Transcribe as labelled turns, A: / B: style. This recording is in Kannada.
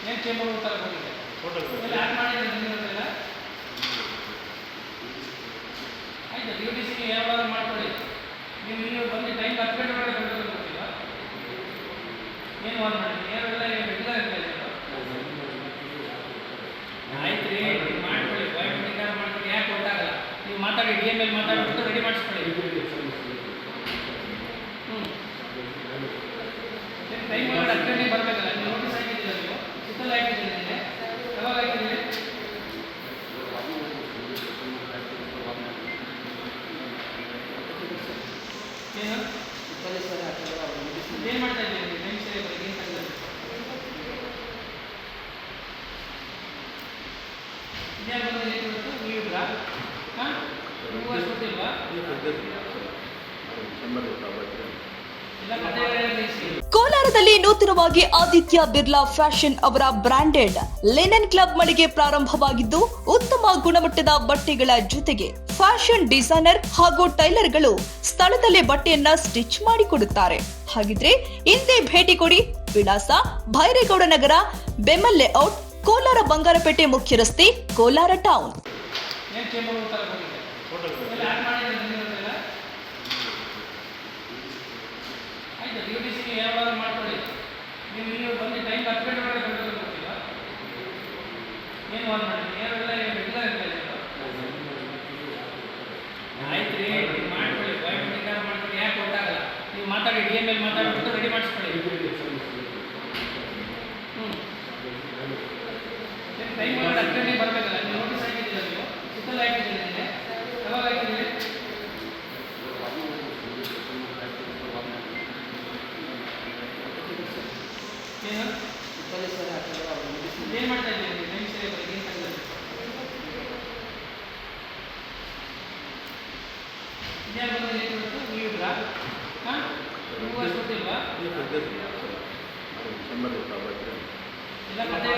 A: ಏನು ಚೇಂಬರ್ ಹೋಗ್ತಾರೆ ಹೋಗಿದೆ ಎಲ್ಲ ಯಾಕೆ ಮಾಡಿದ್ರೆ ನಿಮ್ಮಿರಲ್ಲ ಆಯ್ತು ಯು ಡಿ ಸಿಗೆ ಯಾವಾಗ ಮಾಡ್ಕೊಳ್ಳಿ ನೀವು ಇಲ್ಲಿ ಬಂದು ಟೈಮ್ 10 ಗಂಟೆ ಒಳಗೆ ಬಂದು ಹೋಗ್ತೀವ ಏನು ಒಂದು ಮಾಡಿ ಏನೆಲ್ಲ ರೆಗ್ಯುಲರ್ ಇರ್ತದೆ ಆಯ್ತು ರೀ ನೀವು ಮಾಡ್ಕೊಳ್ಳಿ ಬಯೋಮೆಟ್ರಿಕ್ ಮಾಡ್ಕೊಳ್ಳಿ ಯಾಕೆ ಗೊತ್ತಾಗಲ್ಲ ನೀವು ಮಾತಾಡಿ ಡಿ ಎಮ್ ಎಲ್ ಮಾತಾಡ್ಬಿಟ್ಟು ರೆಡಿ ಮಾಡಿಸ್ಕೊಳ್ಳಿ ಟೈಮ್ ಒಳಗಡೆ 10 ಗಂಟೆಗೆ ಬರಬೇಕಲ್ಲ ನೀವು ನೋಟಿಸ್ ಹಾಕಿದ್ದೀರ ನೀವು ಸುತ್ತಲೂ ಹಾಕಿದ್ದೀರಿ ನಿಮಗೆ ಯಾವಾಗ ಹಾಕಿದ್ದೀರಿ ಏನು ಏನು ಮಾಡ್ತಾ ಇದ್ದೀರಿ ಟೈಮ್ ಸರಿಯಾಗಿ ಏನು ತಗೊಂಡು ಇನ್ಯಾರು ಬಂದು ಏನು ಗೊತ್ತು ನೀವಿಬ್ರಾ ಹಾಂ ನೀವು ಅಷ್ಟು ಗೊತ್ತಿಲ್ವಾ ಇಲ್ಲ ಮತ್ತೆ
B: ಕೋಲಾರದಲ್ಲಿ ನೂತನವಾಗಿ ಆದಿತ್ಯ ಬಿರ್ಲಾ ಫ್ಯಾಷನ್ ಅವರ ಬ್ರಾಂಡೆಡ್ ಲಿನನ್ ಕ್ಲಬ್ ಮಳಿಗೆ ಪ್ರಾರಂಭವಾಗಿದ್ದು ಉತ್ತಮ ಗುಣಮಟ್ಟದ ಬಟ್ಟೆಗಳ ಜೊತೆಗೆ ಫ್ಯಾಷನ್ ಡಿಸೈನರ್ ಹಾಗೂ ಟೈಲರ್ಗಳು ಸ್ಥಳದಲ್ಲೇ ಬಟ್ಟೆಯನ್ನ ಸ್ಟಿಚ್ ಮಾಡಿಕೊಡುತ್ತಾರೆ. ಹಾಗಿದ್ರೆ ಹಿಂದೆ ಭೇಟಿ ಕೊಡಿ. ವಿಳಾಸ ಭೈರೇಗೌಡ ನಗರ, ಬೆಮಲ್ ಲೇಔಟ್, ಕೋಲಾರ ಬಂಗಾರಪೇಟೆ ಮುಖ್ಯ ರಸ್ತೆ, ಕೋಲಾರ ಟೌನ್.
A: ಏನು ಚೇಂಬರ್ ಹೋಗ್ತಾರೆ ಹೋಗಿದೆ ಎಲ್ಲ ಯಾಕೆ ಮಾಡಿದ್ರೆ ನಿಮ್ಮಿರಲ್ಲ ಆಯ್ತು ಯು ಡಿ ಸಿಗೆ ಯಾವಾಗ ಮಾಡ್ಕೊಳ್ಳಿ ನೀವು ಇಲ್ಲಿ ಬಂದು ಟೈಮ್ 10 ಗಂಟೆ ಒಳಗೆ ಬಂದು ಹೋಗ್ತೀವ ಏನು ಒಂದು ಮಾಡಿ ಏನೆಲ್ಲ ರೆಗ್ಯುಲರ್ ಇರ್ತದೆ ಆಯ್ತು ರೀ ನೀವು ಮಾಡ್ಕೊಳ್ಳಿ ಬಯೋಮೆಟ್ರಿಕ್ ಮಾಡ್ಕೊಳ್ಳಿ ಯಾಕೆ ಗೊತ್ತಾಗಲ್ಲ ನೀವು ಮಾತಾಡಿ ಡಿ ಎಮ್ ಎಲ್ ಮಾತಾಡ್ಬಿಟ್ಟು ರೆಡಿ ಮಾಡಿಸ್ಕೊಳ್ಳಿ ಟೈಮ್ ಒಳಗಡೆ 10 ಗಂಟೆಗೆ ಬರಬೇಕಲ್ಲ ನೀವು ನೋಟಿಸ್ ಹಾಕಿದ್ದೀರ ನೀವು ಸುತ್ತಲೂ ಹಾಕಿದ್ದೀರಿ ನಿಮಗೆ ಯಾವಾಗ ಹಾಕಿದ್ದೀರಿ ಏನು ಏನು ಮಾಡ್ತಾ ಇದ್ದೀರಿ ಟೈಮ್ ಸರಿಯಾಗಿ ಏನು ತಗೊಂಡು ಇನ್ಯಾರು ಬಂದು ಏನು ಗೊತ್ತು ನೀವಿಬ್ರಾ ಹಾಂ ನೀವು ಅಷ್ಟು ಗೊತ್ತಿಲ್ವಾ ಇಲ್ಲ ಮತ್ತೆ